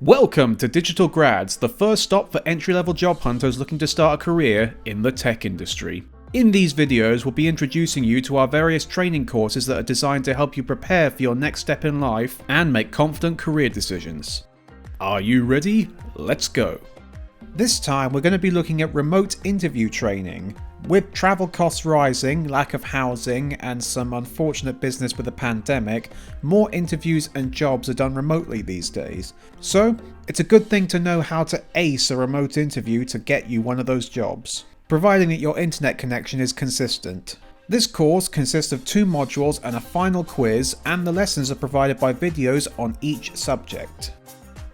Welcome to Digital Grads, the first stop for entry-level job hunters looking to start a career in the tech industry. In these videos, we'll be introducing you to our various training courses that are designed to help you prepare for your next step in life and make confident career decisions. Are you ready? Let's go! This time we're going to be looking at remote interview training. With travel costs rising, lack of housing, and some unfortunate business with the pandemic, more interviews and jobs are done remotely these days. So, it's a good thing to know how to ace a remote interview to get you one of those jobs, providing that your internet connection is consistent. This course consists of 2 modules and a final quiz, and the lessons are provided by videos on each subject.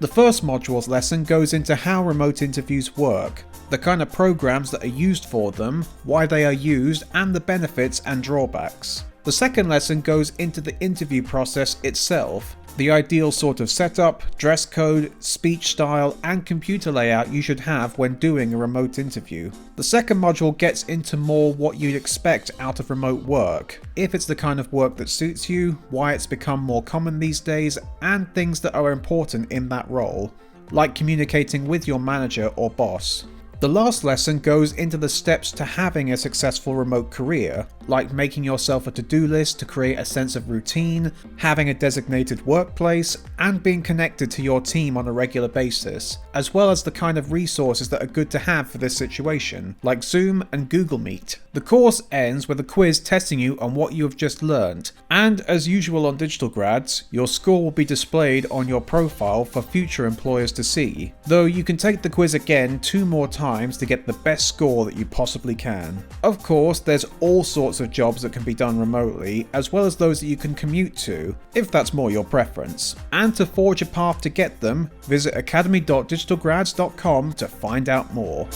The first module's lesson goes into how remote interviews work, the kind of programs that are used for them, why they are used, and the benefits and drawbacks. The second lesson goes into the interview process itself, the ideal sort of setup, dress code, speech style, and computer layout you should have when doing a remote interview. The second module gets into more what you'd expect out of remote work, if it's the kind of work that suits you, why it's become more common these days, and things that are important in that role, like communicating with your manager or boss. The last lesson goes into the steps to having a successful remote career, like making yourself a to-do list to create a sense of routine, having a designated workplace, and being connected to your team on a regular basis, as well as the kind of resources that are good to have for this situation, like Zoom and Google Meet. The course ends with a quiz testing you on what you have just learned, and as usual on Digital Grads, your score will be displayed on your profile for future employers to see, though you can take the quiz again 2 more times to get the best score that you possibly can. Of course, there's all sorts of jobs that can be done remotely, as well as those that you can commute to, if that's more your preference. And to forge a path to get them, visit academy.digitalgrads.com to find out more.